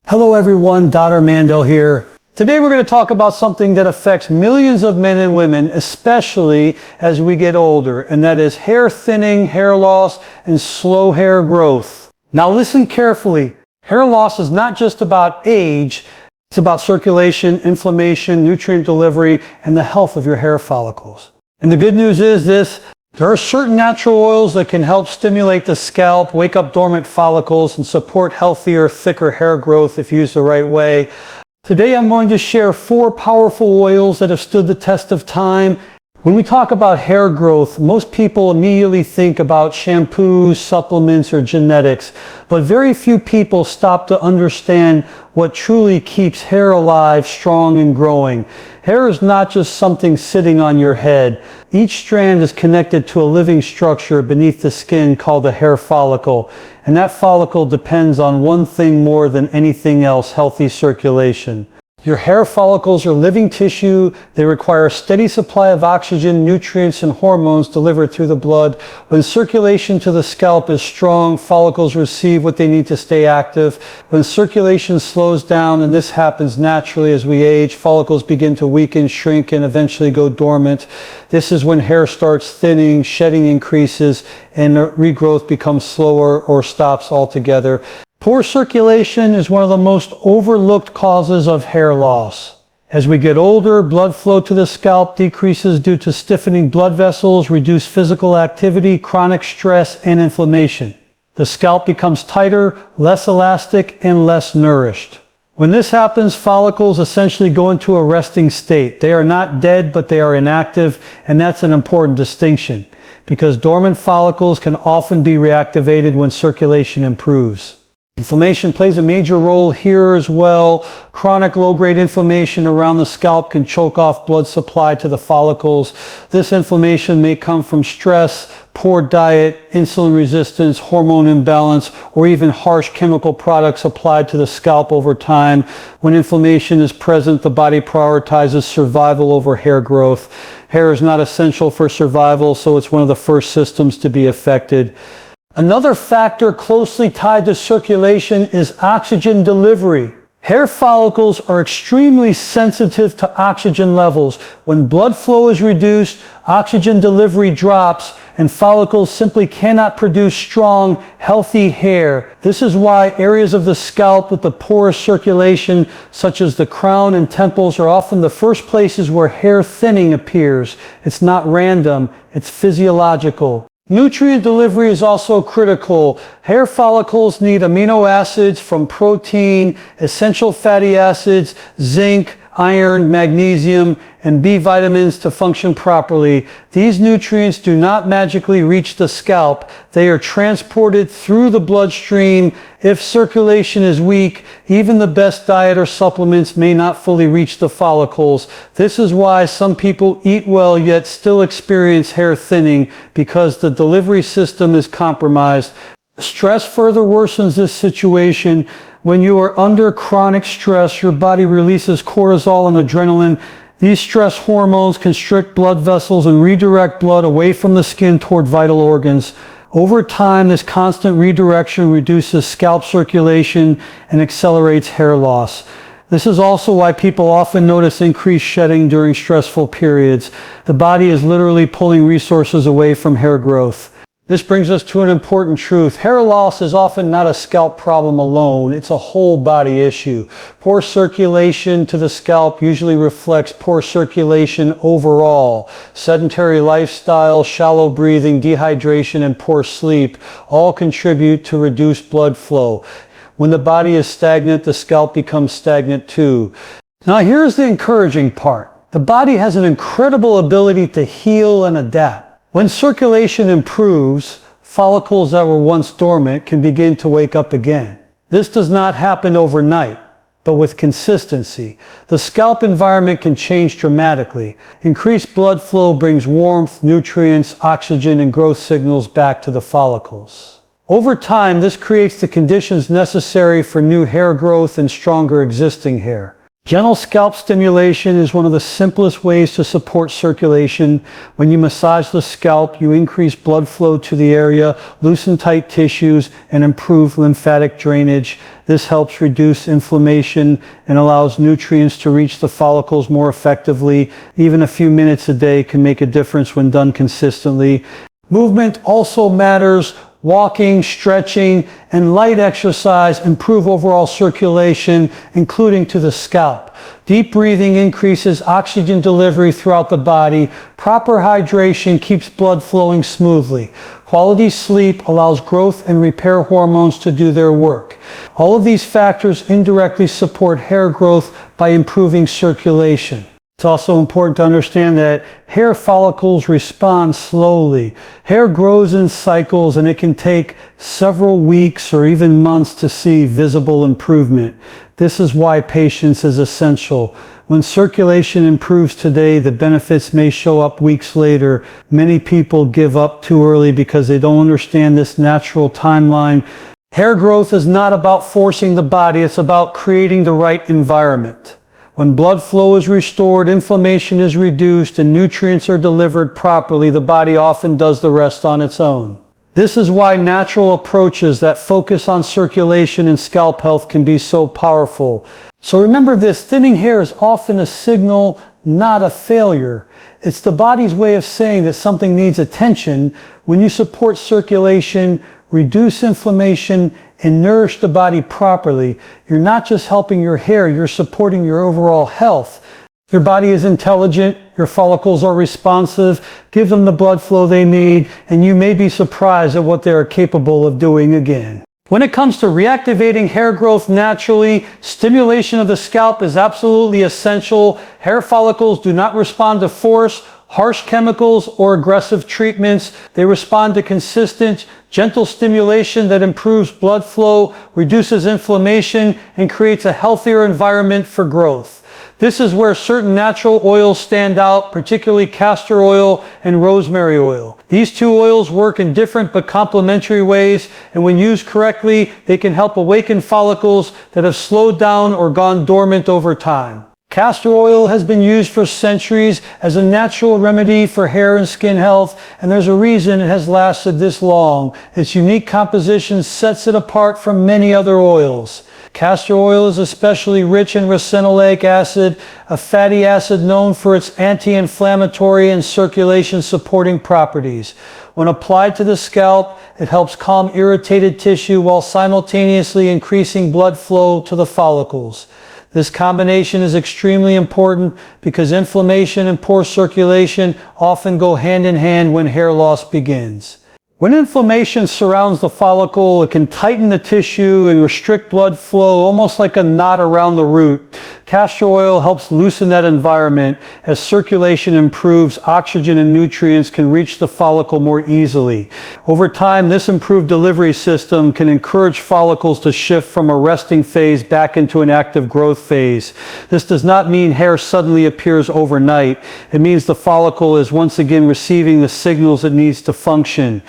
Hello everyone, Dr. Mandell here. Today we're going to talk about something that affects millions of men and women, especially as we get older, and that is hair thinning, hair loss, and slow hair growth. Now listen carefully. Hair loss is not just about age, it's about circulation, inflammation, nutrient delivery, and the health of your hair follicles. And the good news is this: there are certain natural oils that can help stimulate the scalp, wake up dormant follicles, and support healthier, thicker hair growth if used the right way. Today I'm going to share 4 powerful oils that have stood the test of time. When we talk about hair growth, most people immediately think about shampoos, supplements, or genetics, but very few people stop to understand what truly keeps hair alive, strong, and growing. Hair is not just something sitting on your head. Each strand is connected to a living structure beneath the skin called the hair follicle, and that follicle depends on one thing more than anything else: healthy circulation. Your hair follicles are living tissue. They require a steady supply of oxygen, nutrients, and hormones delivered through the blood. When circulation to the scalp is strong, follicles receive what they need to stay active. When circulation slows down, and this happens naturally as we age, follicles begin to weaken, shrink, and eventually go dormant. This is when hair starts thinning, shedding increases, and regrowth becomes slower or stops altogether. Poor circulation is one of the most overlooked causes of hair loss. As we get older, blood flow to the scalp decreases due to stiffening blood vessels, reduced physical activity, chronic stress, and inflammation. The scalp becomes tighter, less elastic, and less nourished. When this happens, follicles essentially go into a resting state. They are not dead, but they are inactive, and that's an important distinction, because dormant follicles can often be reactivated when circulation improves. Inflammation plays a major role here as well. Chronic low-grade inflammation around the scalp can choke off blood supply to the follicles. This inflammation may come from stress, poor diet, insulin resistance, hormone imbalance, or even harsh chemical products applied to the scalp over time. When inflammation is present, the body prioritizes survival over hair growth. Hair is not essential for survival, so it's one of the first systems to be affected. Another factor closely tied to circulation is oxygen delivery. Hair follicles are extremely sensitive to oxygen levels. When blood flow is reduced, oxygen delivery drops, and follicles simply cannot produce strong, healthy hair. This is why areas of the scalp with the poorest circulation, such as the crown and temples, are often the first places where hair thinning appears. It's not random, it's physiological. Nutrient delivery is also critical. Hair follicles need amino acids from protein, essential fatty acids, zinc, iron, magnesium, and B vitamins to function properly. These nutrients do not magically reach the scalp. They are transported through the bloodstream. If circulation is weak, even the best diet or supplements may not fully reach the follicles. This is why some people eat well yet still experience hair thinning, because the delivery system is compromised. Stress further worsens this situation. When you are under chronic stress, your body releases cortisol and adrenaline. These stress hormones constrict blood vessels and redirect blood away from the skin toward vital organs. Over time, this constant redirection reduces scalp circulation and accelerates hair loss. This is also why people often notice increased shedding during stressful periods. The body is literally pulling resources away from hair growth. This brings us to an important truth. Hair loss is often not a scalp problem alone. It's a whole body issue. Poor circulation to the scalp usually reflects poor circulation overall. Sedentary lifestyle, shallow breathing, dehydration, and poor sleep all contribute to reduced blood flow. When the body is stagnant, the scalp becomes stagnant too. Now here's the encouraging part. The body has an incredible ability to heal and adapt. When circulation improves, follicles that were once dormant can begin to wake up again. This does not happen overnight, but with consistency. The scalp environment can change dramatically. Increased blood flow brings warmth, nutrients, oxygen, and growth signals back to the follicles. Over time, this creates the conditions necessary for new hair growth and stronger existing hair. Gentle scalp stimulation is one of the simplest ways to support circulation. When you massage the scalp, you increase blood flow to the area, loosen tight tissues, and improve lymphatic drainage. This helps reduce inflammation and allows nutrients to reach the follicles more effectively. Even a few minutes a day can make a difference when done consistently. Movement also matters. Walking, stretching, and light exercise improve overall circulation, including to the scalp. Deep breathing increases oxygen delivery throughout the body. Proper hydration keeps blood flowing smoothly. Quality sleep allows growth and repair hormones to do their work. All of these factors indirectly support hair growth by improving circulation. It's also important to understand that hair follicles respond slowly. Hair grows in cycles and it can take several weeks or even months to see visible improvement. This is why patience is essential. When circulation improves today, the benefits may show up weeks later. Many people give up too early because they don't understand this natural timeline. Hair growth is not about forcing the body, it's about creating the right environment. When blood flow is restored, inflammation is reduced, and nutrients are delivered properly, the body often does the rest on its own. This is why natural approaches that focus on circulation and scalp health can be so powerful. So remember this, thinning hair is often a signal, not a failure. It's the body's way of saying that something needs attention. When you support circulation, reduce inflammation, and nourish the body properly, you're not just helping your hair, you're supporting your overall health. Your body is intelligent, your follicles are responsive, give them the blood flow they need, and you may be surprised at what they are capable of doing again. When it comes to reactivating hair growth naturally, stimulation of the scalp is absolutely essential. Hair follicles do not respond to force, harsh chemicals, or aggressive treatments. They respond to consistent, gentle stimulation that improves blood flow, reduces inflammation, and creates a healthier environment for growth. This is where certain natural oils stand out, particularly castor oil and rosemary oil. These two oils work in different but complementary ways, and when used correctly, they can help awaken follicles that have slowed down or gone dormant over time. Castor oil has been used for centuries as a natural remedy for hair and skin health, and there's a reason it has lasted this long. Its unique composition sets it apart from many other oils. Castor oil is especially rich in ricinoleic acid, a fatty acid known for its anti-inflammatory and circulation-supporting properties. When applied to the scalp, it helps calm irritated tissue while simultaneously increasing blood flow to the follicles. This combination is extremely important because inflammation and poor circulation often go hand in hand when hair loss begins. When inflammation surrounds the follicle, it can tighten the tissue and restrict blood flow, almost like a knot around the root. Castor oil helps loosen that environment. As circulation improves, oxygen and nutrients can reach the follicle more easily. Over time, this improved delivery system can encourage follicles to shift from a resting phase back into an active growth phase. This does not mean hair suddenly appears overnight. It means the follicle is once again receiving the signals it needs to function.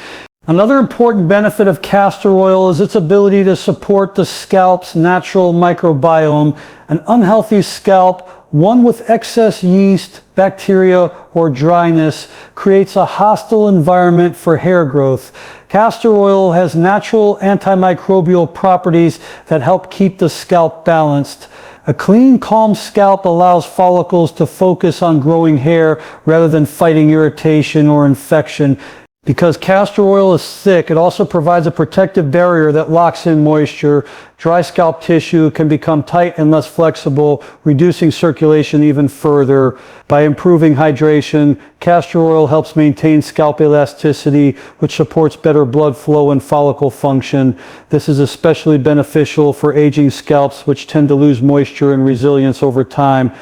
Another important benefit of castor oil is its ability to support the scalp's natural microbiome. An unhealthy scalp, one with excess yeast, bacteria, or dryness, creates a hostile environment for hair growth. Castor oil has natural antimicrobial properties that help keep the scalp balanced. A clean, calm scalp allows follicles to focus on growing hair rather than fighting irritation or infection. Because castor oil is thick, it also provides a protective barrier that locks in moisture. Dry scalp tissue can become tight and less flexible, reducing circulation even further. By improving hydration, castor oil helps maintain scalp elasticity, which supports better blood flow and follicle function. This is especially beneficial for aging scalps, which tend to lose moisture and resilience over time.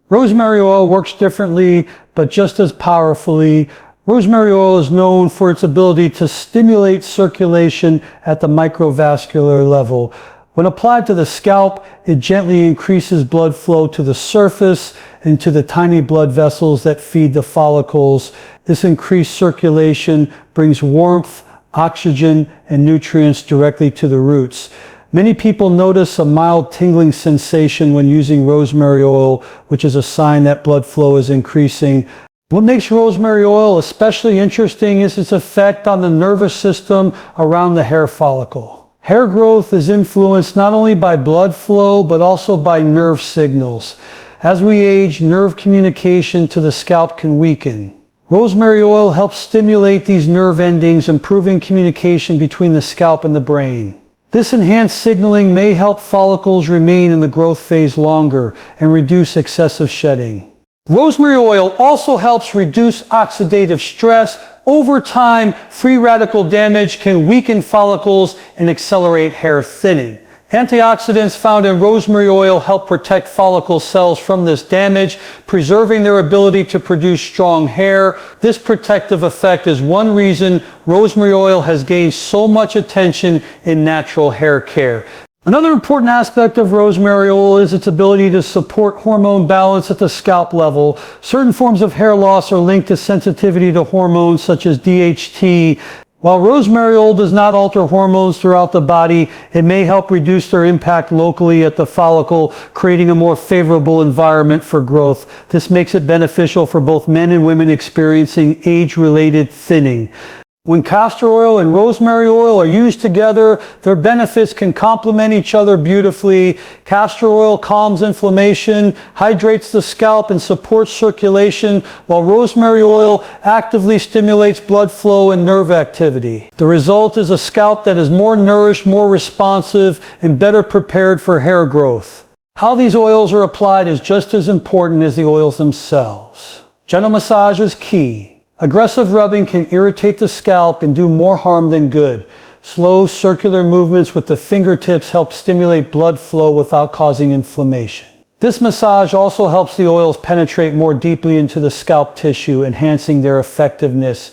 Rosemary oil works differently, but just as powerfully. Rosemary oil is known for its ability to stimulate circulation at the microvascular level. When applied to the scalp, it gently increases blood flow to the surface and to the tiny blood vessels that feed the follicles. This increased circulation brings warmth, oxygen, and nutrients directly to the roots. Many people notice a mild tingling sensation when using rosemary oil, which is a sign that blood flow is increasing. What makes rosemary oil especially interesting is its effect on the nervous system around the hair follicle. Hair growth is influenced not only by blood flow, but also by nerve signals. As we age, nerve communication to the scalp can weaken. Rosemary oil helps stimulate these nerve endings, improving communication between the scalp and the brain. This enhanced signaling may help follicles remain in the growth phase longer and reduce excessive shedding. Rosemary oil also helps reduce oxidative stress. Over time, free radical damage can weaken follicles and accelerate hair thinning. Antioxidants found in rosemary oil help protect follicle cells from this damage, preserving their ability to produce strong hair. This protective effect is one reason rosemary oil has gained so much attention in natural hair care. Another important aspect of rosemary oil is its ability to support hormone balance at the scalp level. Certain forms of hair loss are linked to sensitivity to hormones such as DHT. While rosemary oil does not alter hormones throughout the body, it may help reduce their impact locally at the follicle, creating a more favorable environment for growth. This makes it beneficial for both men and women experiencing age-related thinning. When castor oil and rosemary oil are used together, their benefits can complement each other beautifully. Castor oil calms inflammation, hydrates the scalp, and supports circulation, while rosemary oil actively stimulates blood flow and nerve activity. The result is a scalp that is more nourished, more responsive, and better prepared for hair growth. How these oils are applied is just as important as the oils themselves. Gentle massage is key. Aggressive rubbing can irritate the scalp and do more harm than good. Slow circular movements with the fingertips help stimulate blood flow without causing inflammation. This massage also helps the oils penetrate more deeply into the scalp tissue, enhancing their effectiveness.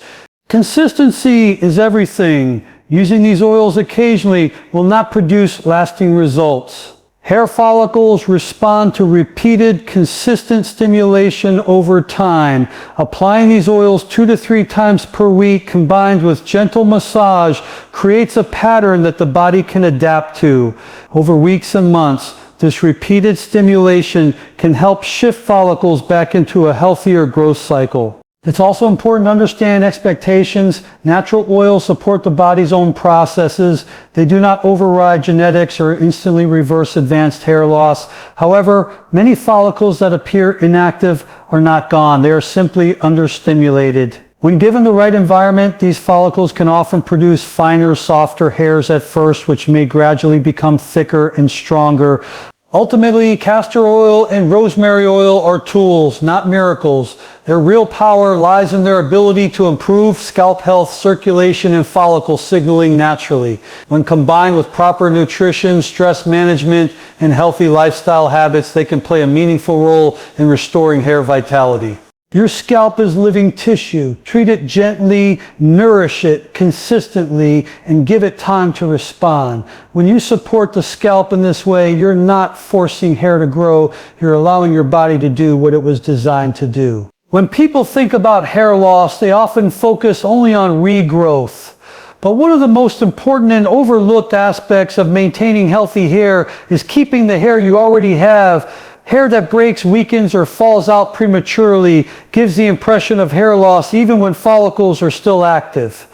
Consistency is everything. Using these oils occasionally will not produce lasting results. Hair follicles respond to repeated, consistent stimulation over time. Applying these oils 2 to 3 times per week combined with gentle massage creates a pattern that the body can adapt to. Over weeks and months, this repeated stimulation can help shift follicles back into a healthier growth cycle. It's also important to understand expectations. Natural oils support the body's own processes. They do not override genetics or instantly reverse advanced hair loss. However, many follicles that appear inactive are not gone. They are simply understimulated. When given the right environment, these follicles can often produce finer, softer hairs at first, which may gradually become thicker and stronger. Ultimately, castor oil and rosemary oil are tools, not miracles. Their real power lies in their ability to improve scalp health, circulation, and follicle signaling naturally. When combined with proper nutrition, stress management, and healthy lifestyle habits, they can play a meaningful role in restoring hair vitality. Your scalp is living tissue. Treat it gently, nourish it consistently, and give it time to respond. When you support the scalp in this way, you're not forcing hair to grow. You're allowing your body to do what it was designed to do. When people think about hair loss, they often focus only on regrowth. But one of the most important and overlooked aspects of maintaining healthy hair is keeping the hair you already have. Hair that breaks, weakens, or falls out prematurely gives the impression of hair loss even when follicles are still active.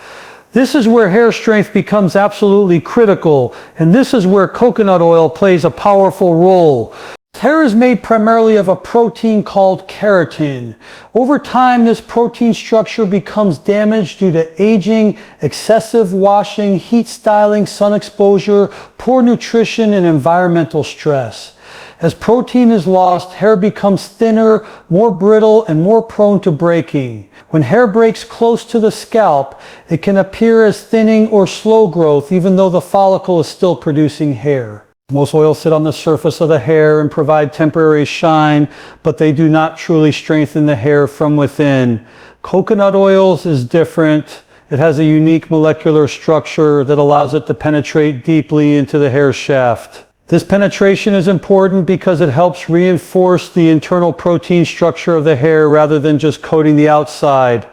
This is where hair strength becomes absolutely critical, and this is where coconut oil plays a powerful role. Hair is made primarily of a protein called keratin. Over time, this protein structure becomes damaged due to aging, excessive washing, heat styling, sun exposure, poor nutrition, and environmental stress. As protein is lost, hair becomes thinner, more brittle, and more prone to breaking. When hair breaks close to the scalp, it can appear as thinning or slow growth, even though the follicle is still producing hair. Most oils sit on the surface of the hair and provide temporary shine, but they do not truly strengthen the hair from within. Coconut oils is different. It has a unique molecular structure that allows it to penetrate deeply into the hair shaft. This penetration is important because it helps reinforce the internal protein structure of the hair rather than just coating the outside.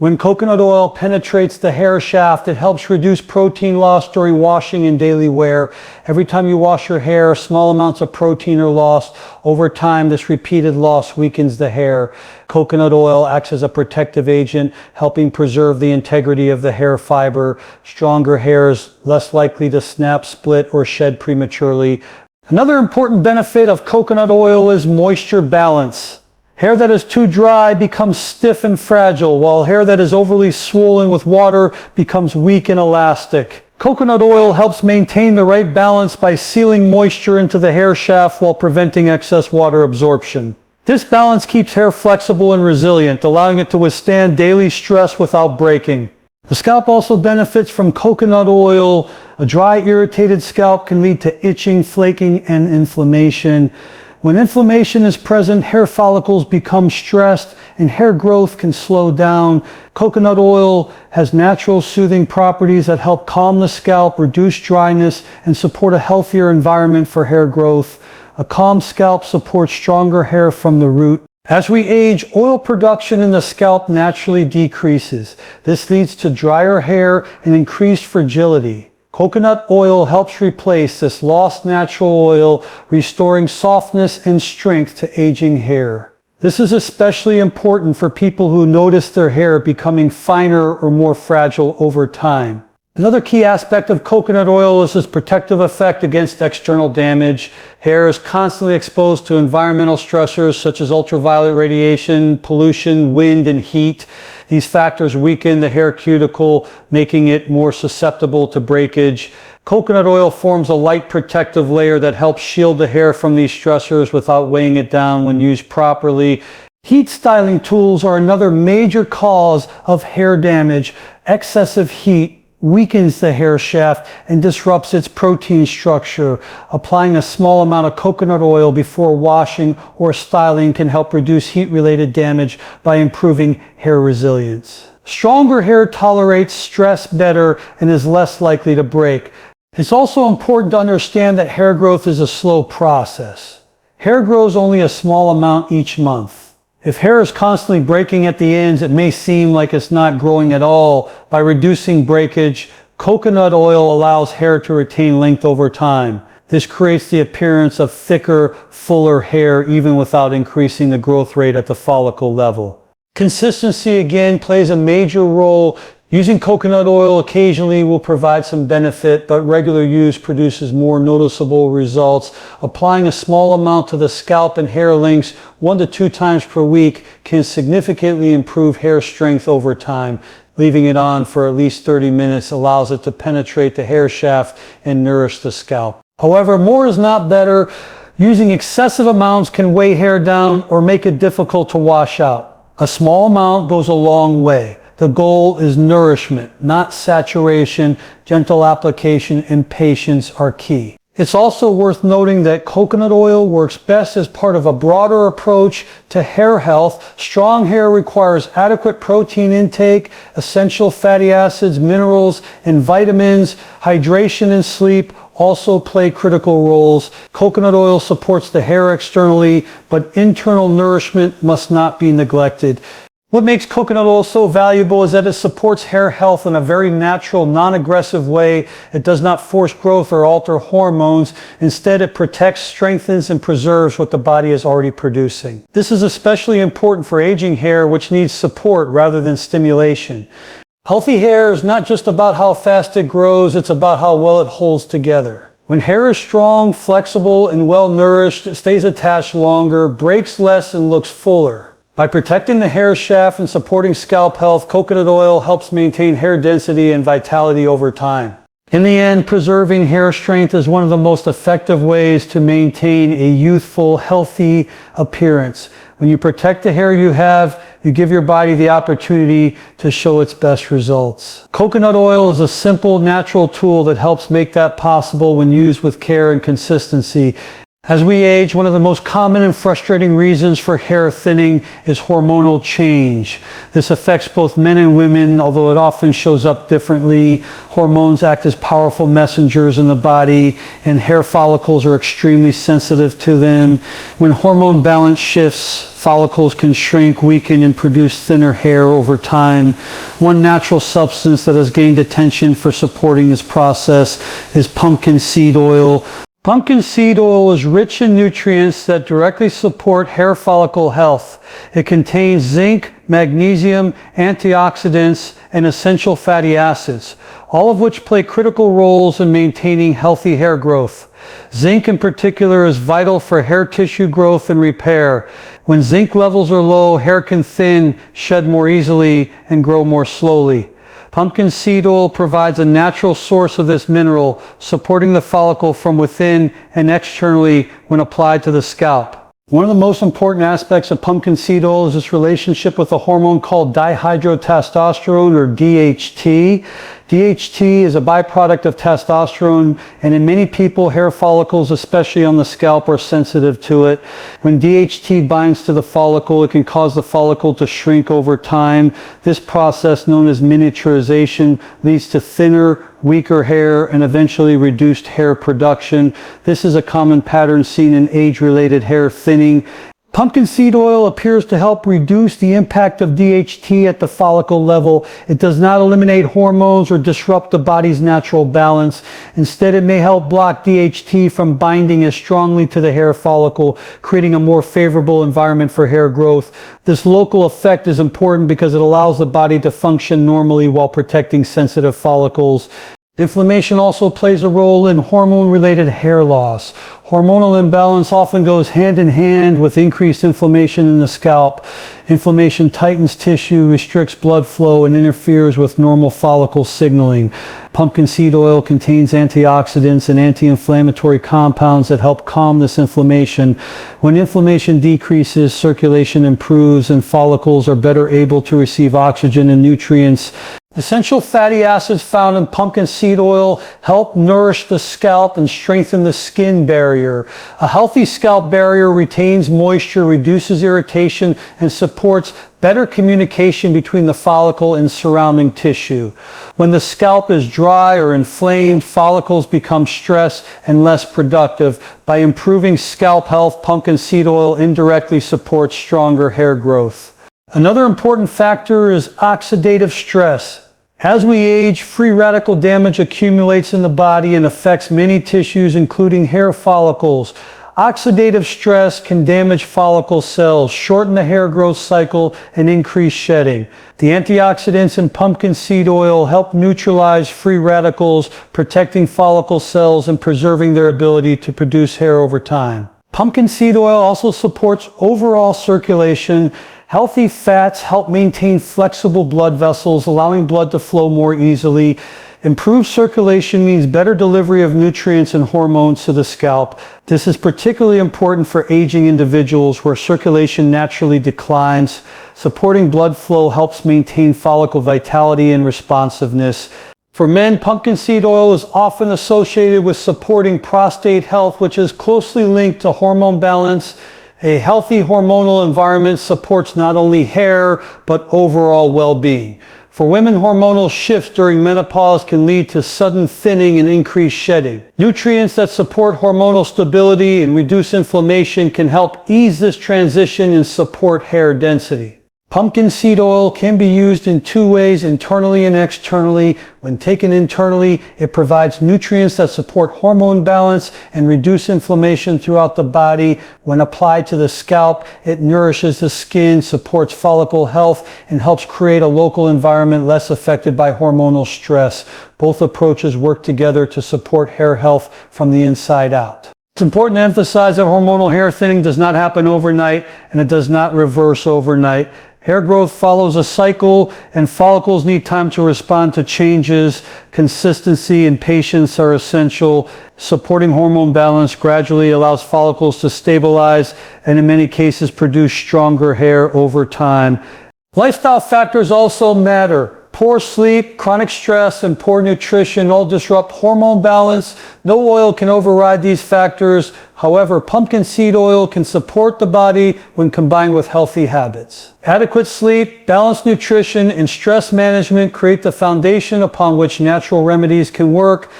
When coconut oil penetrates the hair shaft, it helps reduce protein loss during washing and daily wear. Every time you wash your hair, small amounts of protein are lost. Over time, this repeated loss weakens the hair. Coconut oil acts as a protective agent, helping preserve the integrity of the hair fiber. Stronger hair is less likely to snap, split, or shed prematurely. Another important benefit of coconut oil is moisture balance. Hair that is too dry becomes stiff and fragile, while hair that is overly swollen with water becomes weak and elastic. Coconut oil helps maintain the right balance by sealing moisture into the hair shaft while preventing excess water absorption. This balance keeps hair flexible and resilient, allowing it to withstand daily stress without breaking. The scalp also benefits from coconut oil. A dry, irritated scalp can lead to itching, flaking, and inflammation. When inflammation is present, hair follicles become stressed and hair growth can slow down. Coconut oil has natural soothing properties that help calm the scalp, reduce dryness, and support a healthier environment for hair growth. A calm scalp supports stronger hair from the root. As we age, oil production in the scalp naturally decreases. This leads to drier hair and increased fragility. Coconut oil helps replace this lost natural oil, restoring softness and strength to aging hair. This is especially important for people who notice their hair becoming finer or more fragile over time. Another key aspect of coconut oil is its protective effect against external damage. Hair is constantly exposed to environmental stressors such as ultraviolet radiation, pollution, wind, and heat. These factors weaken the hair cuticle, making it more susceptible to breakage. Coconut oil forms a light protective layer that helps shield the hair from these stressors without weighing it down when used properly. Heat styling tools are another major cause of hair damage. Excessive heat weakens the hair shaft and disrupts its protein structure. Applying a small amount of coconut oil before washing or styling can help reduce heat-related damage by improving hair resilience. Stronger hair tolerates stress better and is less likely to break. It's also important to understand that hair growth is a slow process. Hair grows only a small amount each month. If hair is constantly breaking at the ends, it may seem like it's not growing at all. By reducing breakage, coconut oil allows hair to retain length over time. This creates the appearance of thicker, fuller hair even without increasing the growth rate at the follicle level. Consistency again plays a major role. Using coconut oil occasionally will provide some benefit, but regular use produces more noticeable results. Applying a small amount to the scalp and hair lengths 1 to 2 times per week can significantly improve hair strength over time. Leaving it on for at least 30 minutes allows it to penetrate the hair shaft and nourish the scalp. However, more is not better. Using excessive amounts can weigh hair down or make it difficult to wash out. A small amount goes a long way. The goal is nourishment, not saturation. Gentle application and patience are key. It's also worth noting that coconut oil works best as part of a broader approach to hair health. Strong hair requires adequate protein intake, essential fatty acids, minerals, and vitamins. Hydration and sleep also play critical roles. Coconut oil supports the hair externally, but internal nourishment must not be neglected. What makes coconut oil so valuable is that it supports hair health in a very natural, non-aggressive way. It does not force growth or alter hormones. Instead, it protects, strengthens, and preserves what the body is already producing. This is especially important for aging hair, which needs support rather than stimulation. Healthy hair is not just about how fast it grows, it's about how well it holds together. When hair is strong, flexible, and well-nourished, it stays attached longer, breaks less, and looks fuller. By protecting the hair shaft and supporting scalp health, coconut oil helps maintain hair density and vitality over time. In the end, preserving hair strength is one of the most effective ways to maintain a youthful, healthy appearance. When you protect the hair you have, you give your body the opportunity to show its best results. Coconut oil is a simple, natural tool that helps make that possible when used with care and consistency. As we age, one of the most common and frustrating reasons for hair thinning is hormonal change. This affects both men and women, although it often shows up differently. Hormones act as powerful messengers in the body, and hair follicles are extremely sensitive to them. When hormone balance shifts, follicles can shrink, weaken, and produce thinner hair over time. One natural substance that has gained attention for supporting this process is pumpkin seed oil. Pumpkin seed oil is rich in nutrients that directly support hair follicle health. It contains zinc, magnesium, antioxidants, and essential fatty acids, all of which play critical roles in maintaining healthy hair growth. Zinc in particular is vital for hair tissue growth and repair. When zinc levels are low, hair can thin, shed more easily, and grow more slowly. Pumpkin seed oil provides a natural source of this mineral, supporting the follicle from within and externally when applied to the scalp. One of the most important aspects of pumpkin seed oil is its relationship with a hormone called dihydrotestosterone, or DHT. DHT is a byproduct of testosterone, and in many people, hair follicles, especially on the scalp, are sensitive to it. When DHT binds to the follicle, it can cause the follicle to shrink over time. This process, known as miniaturization, leads to thinner, weaker hair and eventually reduced hair production. This is a common pattern seen in age-related hair thinning. Pumpkin seed oil appears to help reduce the impact of DHT at the follicle level. It does not eliminate hormones or disrupt the body's natural balance. Instead, it may help block DHT from binding as strongly to the hair follicle, creating a more favorable environment for hair growth. This local effect is important because it allows the body to function normally while protecting sensitive follicles. Inflammation also plays a role in hormone-related hair loss. Hormonal imbalance often goes hand in hand with increased inflammation in the scalp. Inflammation tightens tissue, restricts blood flow, and interferes with normal follicle signaling. Pumpkin seed oil contains antioxidants and anti-inflammatory compounds that help calm this inflammation. When inflammation decreases, circulation improves, and follicles are better able to receive oxygen and nutrients. Essential fatty acids found in pumpkin seed oil help nourish the scalp and strengthen the skin barrier. A healthy scalp barrier retains moisture, reduces irritation, and supports better communication between the follicle and surrounding tissue. When the scalp is dry or inflamed, follicles become stressed and less productive. By improving scalp health, pumpkin seed oil indirectly supports stronger hair growth. Another important factor is oxidative stress. As we age, free radical damage accumulates in the body and affects many tissues, including hair follicles. Oxidative stress can damage follicle cells, shorten the hair growth cycle, and increase shedding. The antioxidants in pumpkin seed oil help neutralize free radicals, protecting follicle cells and preserving their ability to produce hair over time. Pumpkin seed oil also supports overall circulation. Healthy fats help maintain flexible blood vessels, allowing blood to flow more easily. Improved circulation means better delivery of nutrients and hormones to the scalp. This is particularly important for aging individuals where circulation naturally declines. Supporting blood flow helps maintain follicle vitality and responsiveness. For men, pumpkin seed oil is often associated with supporting prostate health, which is closely linked to hormone balance. A healthy hormonal environment supports not only hair, but overall well-being. For women, hormonal shifts during menopause can lead to sudden thinning and increased shedding. Nutrients that support hormonal stability and reduce inflammation can help ease this transition and support hair density. Pumpkin seed oil can be used in two ways, internally and externally. When taken internally, it provides nutrients that support hormone balance and reduce inflammation throughout the body. When applied to the scalp, it nourishes the skin, supports follicle health, and helps create a local environment less affected by hormonal stress. Both approaches work together to support hair health from the inside out. It's important to emphasize that hormonal hair thinning does not happen overnight, and it does not reverse overnight. Hair growth follows a cycle, and follicles need time to respond to changes. Consistency and patience are essential. Supporting hormone balance gradually allows follicles to stabilize and in many cases produce stronger hair over time. Lifestyle factors also matter. Poor sleep, chronic stress, and poor nutrition all disrupt hormone balance. No oil can override these factors. However, pumpkin seed oil can support the body when combined with healthy habits. Adequate sleep, balanced nutrition, and stress management create the foundation upon which natural remedies can work.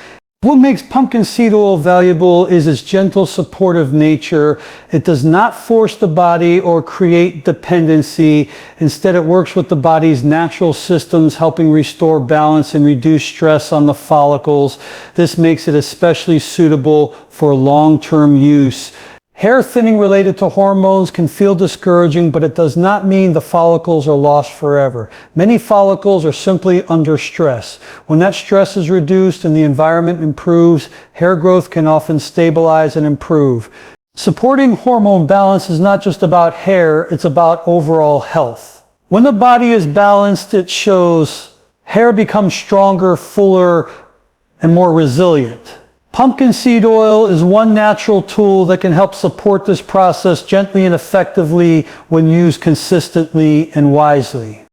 What makes pumpkin seed oil valuable is its gentle, supportive nature. It does not force the body or create dependency. Instead, it works with the body's natural systems, helping restore balance and reduce stress on the follicles. This makes it especially suitable for long-term use. Hair thinning related to hormones can feel discouraging, but it does not mean the follicles are lost forever. Many follicles are simply under stress. When that stress is reduced and the environment improves, hair growth can often stabilize and improve. Supporting hormone balance is not just about hair, it's about overall health. When the body is balanced, it shows hair becomes stronger, fuller, and more resilient. Pumpkin seed oil is one natural tool that can help support this process gently and effectively when used consistently and wisely.